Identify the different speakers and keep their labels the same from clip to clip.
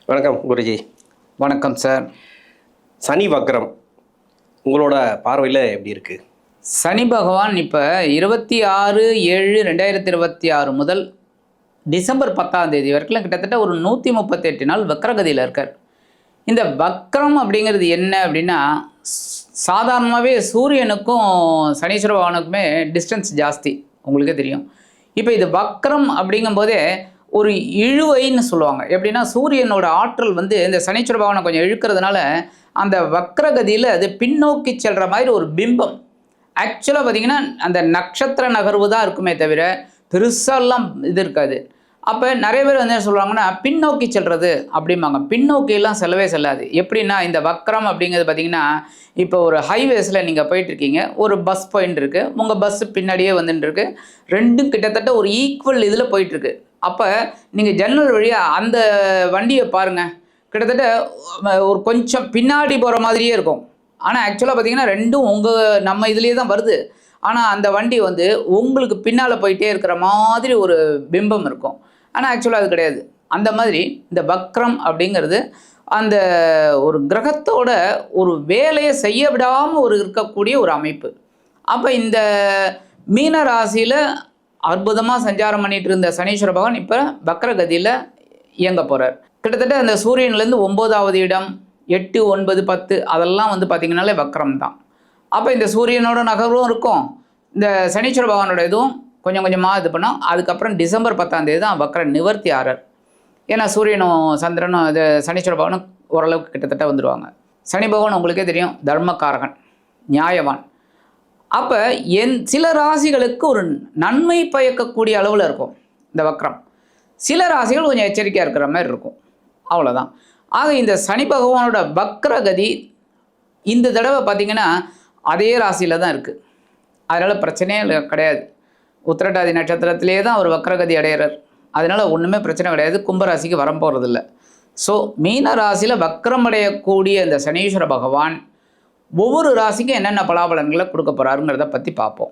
Speaker 1: வணக்கம் குருஜி.
Speaker 2: வணக்கம் சார்.
Speaker 1: சனி வக்ரம் உங்களோட பார்வையில் எப்படி இருக்கு?
Speaker 2: சனி பகவான் இப்போ 26/7/2026 முதல் டிசம்பர் 10 வரைக்கும் கிட்டத்தட்ட ஒரு 138 நாள் வக்ரகதியில் இருக்கார். இந்த வக்ரம் அப்படிங்கிறது என்ன அப்படின்னா, சாதாரணமாகவே சூரியனுக்கும் சனீஸ்வர பகவானுக்குமே டிஸ்டன்ஸ் ஜாஸ்தி, உங்களுக்கே தெரியும். இப்போ இது வக்ரம் அப்படிங்கும்போதே ஒரு இழுவைன்னு சொல்லுவாங்க. எப்படின்னா, சூரியனோட ஆற்றல் வந்து இந்த சனீஸ்வர பகவானை கொஞ்சம் இழுக்கிறதுனால அந்த வக்ரகதியில் அது பின்னோக்கி செல்கிற மாதிரி ஒரு பிம்பம். ஆக்சுவலாக பார்த்திங்கன்னா அந்த நட்சத்திர நகர்வு தான் இருக்குமே தவிர பெருசாலாம் இது இருக்காது. அப்போ நிறைய பேர் வந்து என்ன சொல்லுவாங்கன்னா, பின்னோக்கி செல்வது அப்படிம்பாங்க. பின்னோக்கியெல்லாம் செல்லவே செல்லாது. எப்படின்னா, இந்த வக்ரம் அப்படிங்கிறது பார்த்திங்கன்னா, இப்போ ஒரு ஹைவேஸில் நீங்கள் போயிட்டுருக்கீங்க, ஒரு பஸ் போயின்னு இருக்குது, உங்கள் பஸ்ஸு பின்னாடியே வந்துட்டுருக்கு, ரெண்டும் கிட்டத்தட்ட ஒரு ஈக்குவல் இதில் போயிட்டுருக்கு. அப்போ நீங்கள் ஜன்னல் வழியாக அந்த வண்டியை பாருங்கள், கிட்டத்தட்ட ஒரு கொஞ்சம் பின்னாடி போகிற மாதிரியே இருக்கும். ஆனால் ஆக்சுவலாக பார்த்திங்கன்னா ரெண்டும் நம்ம இதுலேயே தான் வருது. ஆனால் அந்த வண்டி வந்து உங்களுக்கு பின்னால் போயிட்டே இருக்கிற மாதிரி ஒரு பிம்பம் இருக்கும். ஆனால் ஆக்சுவலாக அது கிடையாது. அந்த மாதிரி இந்த வக்ரம் அப்படிங்கிறது அந்த ஒரு கிரகத்தோட ஒரு வேலையை செய்ய விடாமல் இருக்கக்கூடிய ஒரு அமைப்பு. அப்போ இந்த மீன ராசியில் அற்புதமாக சஞ்சாரம் பண்ணிகிட்டு இருந்த சனீஸ்வர பகவான் இப்போ வக்ரகதியில் இயங்க போகிறார். கிட்டத்தட்ட அந்த சூரியன்லேருந்து 9வது இடம், 8, 9, 10 அதெல்லாம் வந்து பார்த்திங்கனாலே வக்ரம் தான். அப்போ இந்த சூரியனோட நகர்வும் இருக்கும், இந்த சனீஸ்வர பகவானோட இதுவும் கொஞ்சம் கொஞ்சமாக இது பண்ணோம். அதுக்கப்புறம் டிசம்பர் 10 தான் வக்ர நிவர்த்தி ஆறார். ஏன்னா சூரியனும் சந்திரனும் இது சனீஸ்வர பகவானும் ஓரளவுக்கு கிட்டத்தட்ட வந்துடுவாங்க. சனி பகவான் உங்களுக்கே தெரியும், தர்மகாரகன், நியாயவான். அப்போ சில ராசிகளுக்கு ஒரு நன்மை பயக்கக்கூடிய அளவில் இருக்கும் இந்த வக்ரம். சில ராசிகள் கொஞ்சம் எச்சரிக்கையாக இருக்கிற மாதிரி இருக்கும், அவ்வளோதான். ஆக இந்த சனி பகவானோட வக்ரகதி இந்த தடவை பார்த்திங்கன்னா அதே ராசியில் தான் இருக்குது. அதனால் பிரச்சனையே கிடையாது. உத்திரட்டாதி நட்சத்திரத்திலே தான் அவர் வக்ரகதி அடையிறார். அதனால் ஒன்றுமே பிரச்சனை கிடையாது. கும்பராசிக்கு வரப்போகிறதில்ல. ஸோ மீன ராசியில் வக்ரம் அடையக்கூடிய இந்த சனீஸ்வர பகவான் ஒவ்வொரு ராசிக்கும் என்னென்ன பலாபலன்களை கொடுக்க போகிறாருங்கிறத பற்றி பார்ப்போம்.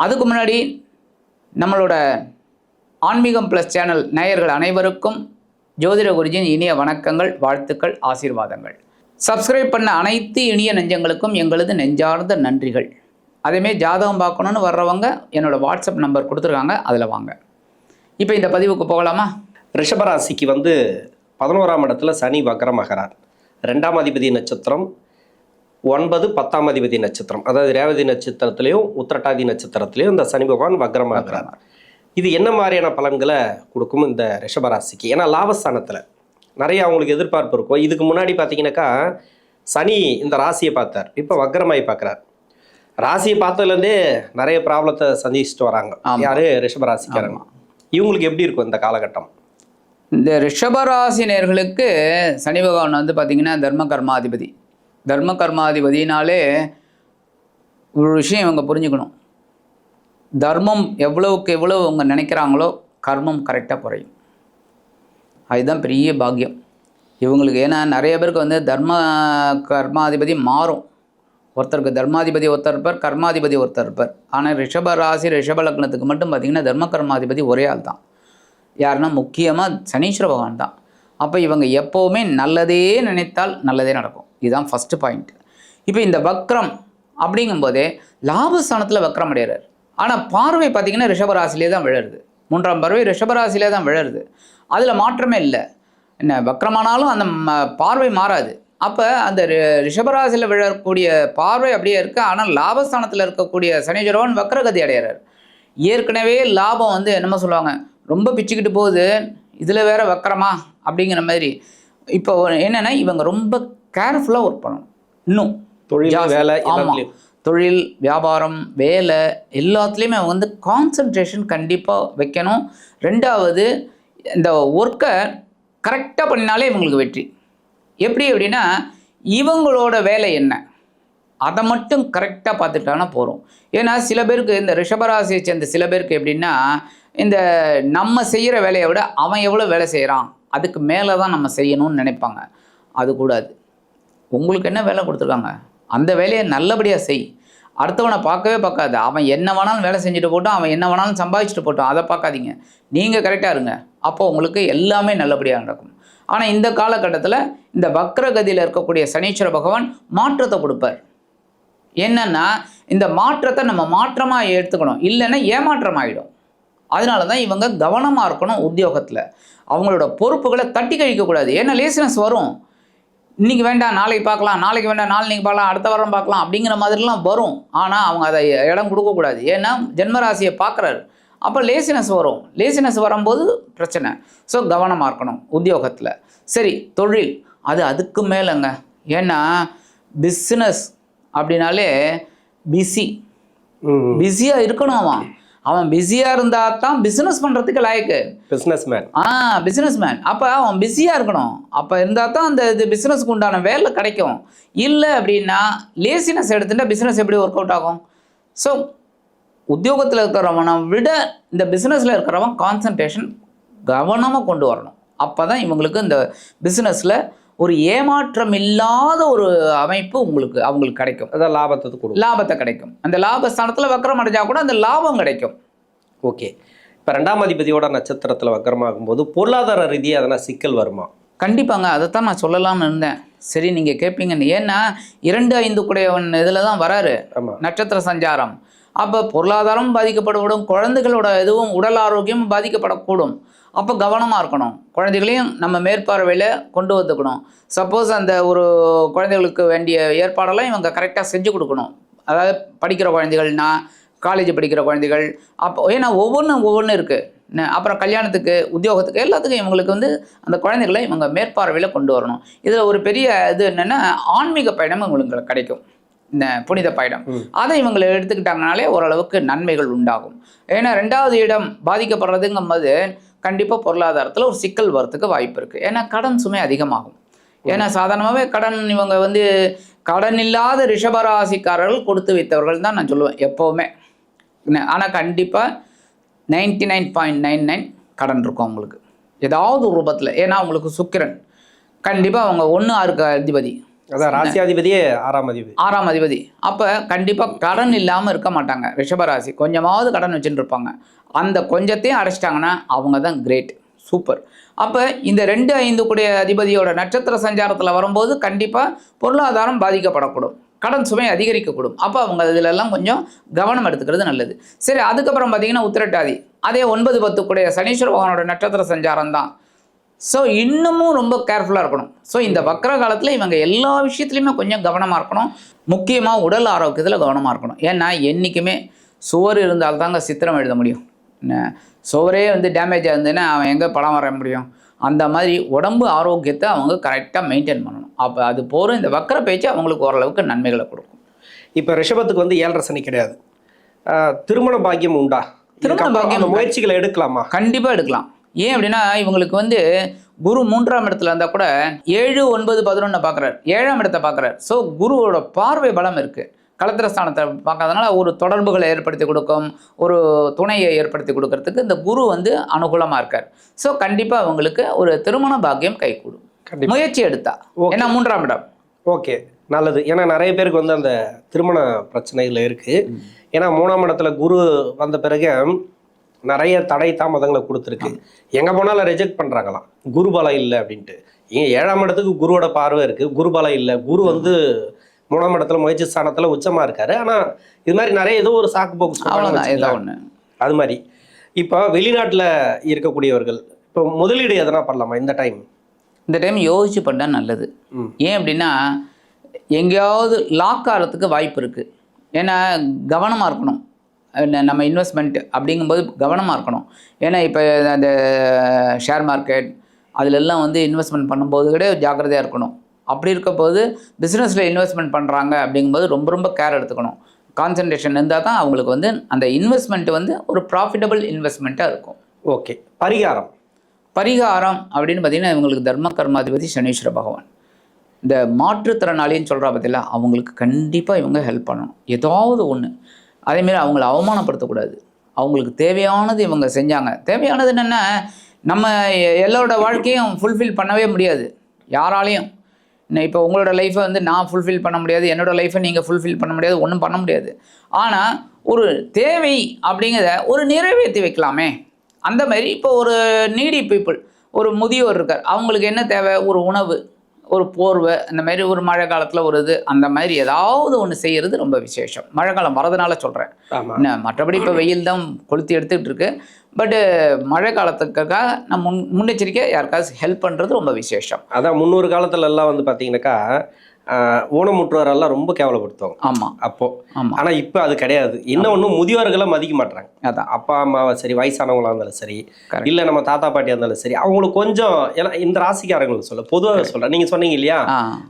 Speaker 2: அதுக்கு முன்னாடி நம்மளோட ஆன்மீகம் ப்ளஸ் சேனல் நேயர்கள் அனைவருக்கும் ஜோதிட குருஜியின் இனிய வணக்கங்கள், வாழ்த்துக்கள், ஆசீர்வாதங்கள். சப்ஸ்கிரைப் பண்ண அனைத்து இனிய நெஞ்சங்களுக்கும் எங்களது நெஞ்சார்ந்த நன்றிகள். அதேமாரி ஜாதகம் பார்க்கணுன்னு வர்றவங்க என்னோடய வாட்ஸ்அப் நம்பர் கொடுத்துருக்காங்க, அதில் வாங்க. இப்போ இந்த பதிவுக்கு போகலாமா?
Speaker 1: ரிஷபராசிக்கு வந்து 11ஆம் இடத்துல சனி வக்ரமாகிறார். 2ஆம் அதிபதி நட்சத்திரம், 9, 10ஆம் அதிபதி நட்சத்திரம், அதாவது ரேவதி நட்சத்திரத்திலையும் உத்திரட்டாதி நட்சத்திரத்திலையும் இந்த சனி பகவான் வக்ரமாகிறார். இது என்ன மாதிரியான பலன்களை கொடுக்கும் இந்த ரிஷபராசிக்கு? ஏன்னா லாபஸ்தானத்தில் நிறைய அவங்களுக்கு எதிர்பார்ப்பு இருக்கும். இதுக்கு முன்னாடி பார்த்தீங்கன்னாக்கா சனி இந்த ராசியை பார்த்தார், இப்போ வக்ரமாகி பார்க்குறார். ராசியை பார்த்ததுலேருந்தே நிறைய ப்ராப்ளத்தை சந்திச்சுட்டு வராங்க. யார்? ரிஷபராசிக்காரங்க. இவங்களுக்கு எப்படி இருக்கும் இந்த காலகட்டம்?
Speaker 2: இந்த ரிஷபராசினியர்களுக்கு சனி பகவான் வந்து பார்த்திங்கன்னா தர்மகர்மாதிபதி. தர்மகர்மாதிபதினாலே ஒரு விஷயம் இவங்க புரிஞ்சுக்கணும். தர்மம் எவ்வளவுக்கு எவ்வளோ அவங்க நினைக்கிறாங்களோ கர்மம் கரெக்டாக குறையும். அதுதான் பெரிய பாக்கியம் இவங்களுக்கு. ஏன்னா நிறைய பேருக்கு வந்து கர்மாதிபதி மாறும். ஒருத்தருக்கு தர்மாதிபதி ஒருத்தர் இருப்பார், கர்மாதிபதி ஒருத்தர் இருப்பார். ஆனால் ரிஷப ராசி ரிஷப லக்னத்துக்கு மட்டும் பார்த்திங்கன்னா தர்ம கர்மாதிபதி ஒரே ஆள் தான். யாருன்னா முக்கியமாக சனீஸ்வர பகவான் தான். அப்போ இவங்க எப்போவுமே நல்லதே நினைத்தால் நல்லதே நடக்கும். இதுதான் ஃபஸ்ட்டு பாயிண்ட். இப்போ இந்த வக்ரம் அப்படிங்கும்போதே லாபஸ்தானத்தில் வக்ரம் அடைகிறார். ஆனால் பார்வை பார்த்திங்கன்னா ரிஷபராசிலே தான் விழருது. 3ஆம் பார்வை ரிஷபராசிலே தான் விழருது. அதில் மாற்றமே இல்லை. என்ன வக்ரமானாலும் அந்த பார்வை மாறாது. அப்போ அந்த ரிஷபராசியில் விழக்கூடிய பார்வை அப்படியே இருக்குது. ஆனால் லாபஸ்தானத்தில் இருக்கக்கூடிய சனீஸ்வரன் வக்ரகதி அடைகிறார். ஏற்கனவே லாபம் வந்து என்னமோ சொல்லுவாங்க, ரொம்ப பிச்சுக்கிட்டு போகுது, இதில் வேற வக்ரமா அப்படிங்கிற மாதிரி. இப்போ என்னென்னா இவங்க ரொம்ப கேர்ஃபுல்லாக ஒர்க் பண்ணணும். இன்னும்
Speaker 1: தொழில், வேலை,
Speaker 2: ஆமாம், தொழில், வியாபாரம், வேலை எல்லாத்துலேயுமே அவங்க வந்து கான்சன்ட்ரேஷன் கண்டிப்பாக வைக்கணும். 2வது இந்த ஒர்க்கை கரெக்டாக பண்ணினாலே இவங்களுக்கு வெற்றி. எப்படி அப்படின்னா இவங்களோட வேலை என்ன அதை மட்டும் கரெக்டாக பார்த்துட்டாங்கன்னா போகிறோம். ஏன்னா சில பேருக்கு இந்த ரிஷபராசியை சேர்ந்த சில பேருக்கு எப்படின்னா, இந்த நம்ம செய்கிற வேலையை விட அவன் எவ்வளோ வேலை செய்கிறான் அதுக்கு மேலே தான் நம்ம செய்யணும்னு நினைப்பாங்க. அது கூடாது. உங்களுக்கு என்ன வேலை கொடுத்துருக்காங்க அந்த வேலையை நல்லபடியாக செய். அடுத்தவனை பார்க்கவே பார்க்காது. அவன் என்ன வேணாலும் வேலை செஞ்சுட்டு போட்டோம், அவன் என்ன வேணாலும் சம்பாதிச்சுட்டு போட்டோம், அதை பார்க்காதீங்க. நீங்கள் கரெக்டாக இருங்க, அப்போ உங்களுக்கு எல்லாமே நல்லபடியாக நடக்கும். ஆனால் இந்த காலகட்டத்தில் இந்த வக்ரகதியில் இருக்கக்கூடிய சனீஸ்வர பகவான் மாற்றத்தை கொடுப்பார். என்னன்னா இந்த மாற்றத்தை நம்ம மாற்றமாக எடுத்துக்கணும், இல்லைன்னா ஏமாற்றம் ஆகிடும். அதனால தான் இவங்க கவனமாக இருக்கணும் உத்தியோகத்தில். அவங்களோட பொறுப்புகளை தட்டி கழிக்கக்கூடாது. ஏன்னா லேசினஸ் வரும். இன்றைக்கி வேண்டாம் நாளைக்கு பார்க்கலாம், நாளைக்கு வேண்டாம் நாளைக்கு பார்க்கலாம், அடுத்த வாரம் பார்க்கலாம் அப்படிங்கிற மாதிரிலாம் வரும். ஆனால் அவங்க அதை இடம் கொடுக்கக்கூடாது. ஏன்னா ஜென்மராசியை பார்க்குறாரு. அப்போ லேசினஸ் வரும். லேசினஸ் வரும்போது பிரச்சனை. ஸோ கவனமாக இருக்கணும் உத்தியோகத்தில். சரி, தொழில் அது அதுக்கு மேலேங்க. ஏன்னா பிஸ்னஸ் அப்படின்னாலே பிஸியாக இருக்கணும். அவன் பிஸியாக இருந்தால் தான் பிஸ்னஸ் பண்ணுறதுக்கு லாய்க்கு. பிஸ்னஸ்மேன் அப்போ அவன் பிஸியாக இருக்கணும். அப்போ இருந்தால் தான் அந்த இது பிஸ்னஸ்க்கு உண்டான வேலை கிடைக்கும். இல்லை அப்படின்னா லேசினஸ் எடுத்துட்டால் பிஸ்னஸ் எப்படி ஒர்க் அவுட் ஆகும்? ஸோ உத்தியோகத்தில் இருக்கிறவனை விட இந்த பிஸ்னஸில் இருக்கிறவன் கான்சன்ட்ரேஷன் கவனமாக கொண்டு வரணும். அப்போ தான் இவங்களுக்கு இந்த பிஸ்னஸில் ஒரு ஏமாற்றம் இல்லாத ஒரு அமைப்பு அவங்களுக்கு கிடைக்கும்.
Speaker 1: அதான் லாபத்தை
Speaker 2: கிடைக்கும். அந்த லாபஸ்தானத்தில் வக்கரம் அடைஞ்சால் கூட அந்த லாபம் கிடைக்கும்.
Speaker 1: ஓகே. இப்போ 2ஆம் அதிபதியோட நட்சத்திரத்தில் வக்கரமாகும்போது பொருளாதார ரீதியாக அதனால் சிக்கல் வருமா?
Speaker 2: கண்டிப்பாங்க. அதைத்தான் நான் சொல்லலாம்னு இருந்தேன். சரி, நீங்கள் கேட்பீங்கன்னு. ஏன்னா 2-5 கூடையவன் இதில் தான் வராரு நட்சத்திர சஞ்சாரம். அப்போ பொருளாதாரம் பாதிக்கப்படக்கூடும், குழந்தைகளோட இதுவும் உடல் ஆரோக்கியமும் பாதிக்கப்படக்கூடும். அப்போ கவனமாக இருக்கணும். குழந்தைகளையும் நம்ம மேற்பார்வையில் கொண்டு வந்துக்கணும். சப்போஸ் அந்த ஒரு குழந்தைகளுக்கு வேண்டிய ஏற்பாடெல்லாம் இவங்க கரெக்டாக செஞ்சு கொடுக்கணும். அதாவது படிக்கிற குழந்தைகள்னா, காலேஜ் படிக்கிற குழந்தைகள், அப்போ ஏன்னா ஒவ்வொன்றும் இருக்குது. அப்புறம் கல்யாணத்துக்கு, உத்தியோகத்துக்கு, எல்லாத்துக்கும் இவங்களுக்கு அந்த குழந்தைகளை இவங்க மேற்பார்வையில் கொண்டு வரணும். இதில் ஒரு பெரிய இது என்னென்னா ஆன்மீக பயணம் இவங்களுக்கு கிடைக்கும். இந்த புனித பயணம் அதை இவங்களை எடுத்துக்கிட்டாங்கனாலே ஓரளவுக்கு நன்மைகள் உண்டாகும். ஏன்னா 2வது இடம் பாதிக்கப்படுறதுங்கும் போது கண்டிப்பாக பொருளாதாரத்தில் ஒரு சிக்கல் வரத்துக்கு வாய்ப்பு இருக்குது. ஏன்னா கடன் சுமை அதிகமாகும். ஏன்னா சாதாரணமாகவே இவங்க கடன் இல்லாத ரிஷபராசிக்காரர்கள் கொடுத்து வைத்தவர்கள் தான் நான் சொல்லுவேன் எப்போவுமே. ஆனால் கண்டிப்பாக 99.99 கடன் இருக்கும் அவங்களுக்கு ஏதாவது ஒரு ரூபத்தில். ஏன்னா அவங்களுக்கு சுக்கிரன் கண்டிப்பாக அவங்க 1-6 அதிபதி,
Speaker 1: அதான் ராசியாதிபதியே 6ஆம் அதிபதி.
Speaker 2: அப்போ கண்டிப்பாக கடன் இல்லாமல் இருக்க மாட்டாங்க. ரிஷபராசி கொஞ்சமாவது கடன் வச்சுட்டு இருப்பாங்க. அந்த கொஞ்சத்தையும் அடைச்சிட்டாங்கன்னா அவங்க தான் கிரேட், சூப்பர். அப்போ இந்த 2-5 கூடிய அதிபதியோட நட்சத்திர சஞ்சாரத்தில் வரும்போது கண்டிப்பாக பொருளாதாரம் பாதிக்கப்படக்கூடும், கடன் சுமை அதிகரிக்கக்கூடும். அப்போ அவங்க இதிலெல்லாம் கொஞ்சம் கவனம் எடுத்துக்கிறது நல்லது. சரி, அதுக்கப்புறம் பார்த்தீங்கன்னா உத்திரட்டாதி, அதே 9-10 கூடிய சனீஸ்வர பகவானோட நட்சத்திர சஞ்சாரம் தான். ஸோ இன்னமும் ரொம்ப கேர்ஃபுல்லாக இருக்கணும். ஸோ இந்த வக்கர காலத்தில் இவங்க எல்லா விஷயத்துலையுமே கொஞ்சம் கவனமாக இருக்கணும். முக்கியமாக உடல் ஆரோக்கியத்தில் கவனமாக இருக்கணும். ஏன்னா என்றைக்குமே சுவர் இருந்தால்தாங்க சித்திரம் எழுத முடியும். சுவரே டேமேஜ் ஆகுதுன்னா அவன் எங்கே படம் வர முடியும்? அந்த மாதிரி உடம்பு ஆரோக்கியத்தை அவங்க கரெக்டாக மெயின்டைன் பண்ணணும். அப்போ அது போகிற இந்த வக்கர பேச்சு அவங்களுக்கு ஓரளவுக்கு நன்மைகளை கொடுக்கும்.
Speaker 1: இப்போ ரிஷபத்துக்கு 7.5 சனி கிடையாது, திருமண பாக்கியம் உண்டா?
Speaker 2: திருமண பாக்கியம்
Speaker 1: முயற்சிகளை எடுக்கலாமா?
Speaker 2: கண்டிப்பாக எடுக்கலாம். ஏன் அப்படின்னா இவங்களுக்கு குரு 3ஆம் இடத்துல இருந்தால் கூட 7, 9, 11 பார்க்குறாரு, 7ஆம் இடத்தை பார்க்குறாரு. ஸோ குருவோட பார்வை பலம் இருக்குது. களத்திரஸ்தானத்தை பார்க்காதனால ஒரு தொடர்புகளை ஏற்படுத்தி கொடுக்கும், ஒரு துணையை ஏற்படுத்தி கொடுக்கறதுக்கு இந்த குரு அனுகூலமாக இருக்கார். ஸோ கண்டிப்பாக அவங்களுக்கு ஒரு திருமண பாக்கியம் கைகூடும் முயற்சி எடுத்தா. ஏன்னா 3ஆம் இடம்.
Speaker 1: ஓகே, நல்லது. ஏன்னா நிறைய பேருக்கு அந்த திருமண பிரச்சனைகள் இருக்குது. ஏன்னா 3ஆம் இடத்துல குரு வந்த பிறகு நிறைய தடை தாமதங்களை கொடுத்துருக்கு. எங்கே போனாலும் ரிஜெக்ட் பண்ணுறாங்களாம், குரு பலம் இல்லை அப்படின்ட்டு. ஏன் 7ஆம் இடத்துக்கு குருவோட பார்வை இருக்குது, குரு பலம் இல்லை. குரு 3ஆம் இடத்துல முயற்சி ஸ்தானத்தில் உச்சமாக இருக்காரு. ஆனால் இது மாதிரி நிறைய ஏதோ ஒரு சாக்கு போக்கு அது மாதிரி. இப்போ வெளிநாட்டில் இருக்கக்கூடியவர்கள் இப்போ முதலீடு எதனா பண்ணலாமா இந்த டைம்
Speaker 2: யோசிச்சு பண்ணால் நல்லது. ஏன் அப்படின்னா எங்கேயாவது லாக் ஆகிறதுக்கு வாய்ப்பு இருக்குது. ஏன்னா கவனமாக இருக்கணும். நம்ம இன்வெஸ்ட்மெண்ட் அப்படிங்கும்போது கவனமாக இருக்கணும். ஏன்னா இப்போ அந்த ஷேர் மார்க்கெட் அதிலெல்லாம் இன்வெஸ்ட்மெண்ட் பண்ணும்போது கூட ஜாக்கிரதையாக இருக்கணும். அப்படி இருக்கப்போது பிஸ்னஸில் இன்வெஸ்ட்மெண்ட் பண்ணுறாங்க அப்படிங்கும்போது ரொம்ப ரொம்ப கேர் எடுத்துக்கணும். கான்சன்ட்ரேஷன் இருந்தால் தான் அவங்களுக்கு அந்த இன்வெஸ்ட்மெண்ட் ஒரு ப்ராஃபிட்டபிள் இன்வெஸ்ட்மெண்ட்டாக இருக்கும்.
Speaker 1: ஓகே. பரிகாரம்
Speaker 2: அப்படின்னு பார்த்திங்கன்னா இவங்களுக்கு தர்ம கர்மாதிபதி சனீஸ்வர பகவான். இந்த மாற்றுத்திறனாளின்னு சொல்கிறா பார்த்தீங்களா, அவங்களுக்கு கண்டிப்பாக இவங்க ஹெல்ப் பண்ணணும். ஏதாவது ஒன்று. அதேமாரி அவங்கள அவமானப்படுத்தக்கூடாது. அவங்களுக்கு தேவையானது இவங்க செஞ்சாங்க. தேவையானது என்னென்னா, நம்ம எல்லோரோட வாழ்க்கையும் ஃபுல்ஃபில் பண்ணவே முடியாது யாராலையும். இப்போ உங்களோட லைஃப்பை வந்து நான் ஃபுல்ஃபில் பண்ண முடியாது, என்னோட லைஃப்பை நீங்கள் ஃபுல்ஃபில் பண்ண முடியாது, ஒன்றும் பண்ண முடியாது. ஆனால் ஒரு தேவை அப்படிங்கிறத ஒரு நிறைவேற்றி வைக்கலாமே. அந்த மாதிரி இப்போ ஒரு நீடி பீப்புள், ஒரு முதியோர் இருக்கார், அவங்களுக்கு என்ன தேவை? ஒரு உணவு, ஒரு போர்வை, அந்த மாதிரி ஒரு மழை காலத்தில் ஒரு இது, அந்த மாதிரி ஏதாவது ஒன்று செய்கிறது ரொம்ப விசேஷம். மழை காலம் வரதுனால சொல்கிறேன். என்ன மற்றபடி இப்போ வெயில் தான் கொளுத்தி எடுத்துக்கிட்டு இருக்கு. பட்டு மழை காலத்துக்காக நம்ம முன்னெச்சரிக்கை யாருக்காவது ஹெல்ப் பண்ணுறது ரொம்ப விசேஷம்.
Speaker 1: அதான் முன்னொரு காலத்துல எல்லாம் வந்து பார்த்தீங்கன்னாக்கா ஊனமுற்றோரெல்லாம் ரொம்ப கேவலப்படுத்துவாங்க.
Speaker 2: ஆமாம்
Speaker 1: அப்போ
Speaker 2: ஆமாம்.
Speaker 1: ஆனா இப்போ அது கிடையாது. இன்னொன்று முதியோர்களை மதிக்க மாட்டாங்க.
Speaker 2: அதான்
Speaker 1: அப்பா அம்மாவை சரி, வயசானவங்களா இருந்தாலும் சரி,
Speaker 2: Correct.
Speaker 1: இல்லை நம்ம தாத்தா பாட்டியா இருந்தாலும் சரி, அவங்களுக்கு கொஞ்சம் எல்லாம் இந்த ராசிக்காரங்களுக்கு சொல்ல பொதுவாக சொல்கிறேன். நீங்கள் சொன்னீங்க இல்லையா,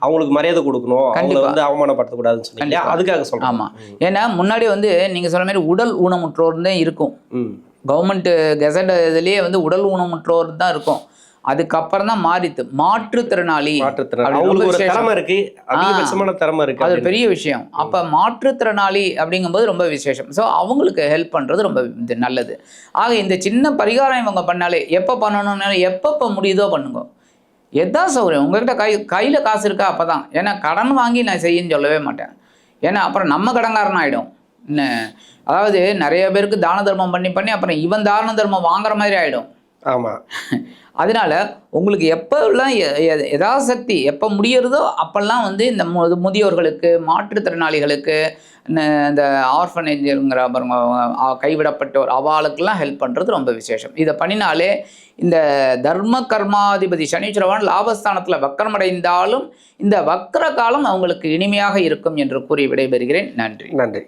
Speaker 1: அவங்களுக்கு மரியாதை கொடுக்கணும், அவங்கள வந்து அவமானப்படுத்தக்கூடாதுன்னு சொன்னீங்க இல்லையா, அதுக்காக சொல்கிறேன்.
Speaker 2: ஆமாம். ஏன்னா முன்னாடி வந்து நீங்கள் சொன்ன மாதிரி உடல் ஊனமுற்றோர் தான் இருக்கும்.
Speaker 1: ம்
Speaker 2: கவர்மெண்ட் கெசட் இதுலேயே வந்து உடல் ஊனமுற்றோர் தான் இருக்கும். அதுக்கப்புறம் தான் மாறித்து மாற்றுத்திறனாளி.
Speaker 1: அவங்களுக்கு ஒரு திறமை இருக்கு, அதிகபட்சமான திறமை இருக்கு,
Speaker 2: அது ஒரு பெரிய விஷயம். அப்போ மாற்றுத்திறனாளி அப்படிங்கும்போது ரொம்ப விசேஷம். ஸோ அவங்களுக்கு ஹெல்ப் பண்ணுறது ரொம்ப நல்லது. ஆக இந்த சின்ன பரிகாரம் இவங்க பண்ணாலே, எப்போ பண்ணணும்னாலும் எப்பப்போ முடியுதோ பண்ணுங்க. எதான் சௌகரியம் உங்கள்கிட்ட கையில் காசு இருக்கா அப்போ தான். ஏன்னா கடன் வாங்கி நான் செய்யன்னு சொல்லவே மாட்டேன். ஏன்னா அப்புறம் நம்ம கடன்காரன் ஆகிடும். அதாவது நிறைய பேருக்கு தான தர்மம் பண்ணி பண்ணி அப்புறம் இவன் தான தர்மம் வாங்குற மாதிரி ஆகிடும்.
Speaker 1: ஆமாம்.
Speaker 2: அதனால உங்களுக்கு எப்போல்லாம் யதாசக்தி எப்போ முடியறதோ அப்போல்லாம் வந்து இந்த முதியோர்களுக்கு, மாற்றுத்திறனாளிகளுக்கு, இந்த ஆர்ஃபனேஜுங்கிற பாருங்க, கைவிடப்பட்டோர், அவளுக்கெல்லாம் ஹெல்ப் பண்ணுறது ரொம்ப விசேஷம். இதை பண்ணினாலே இந்த தர்ம கர்மாதிபதி சனீஸ்வரன் லாபஸ்தானத்தில் வக்கரமடைந்தாலும் இந்த வக்கர காலம் அவங்களுக்கு இனிமையாக இருக்கும் என்று கூறி விடைபெறுகிறேன். நன்றி.
Speaker 1: நன்றி.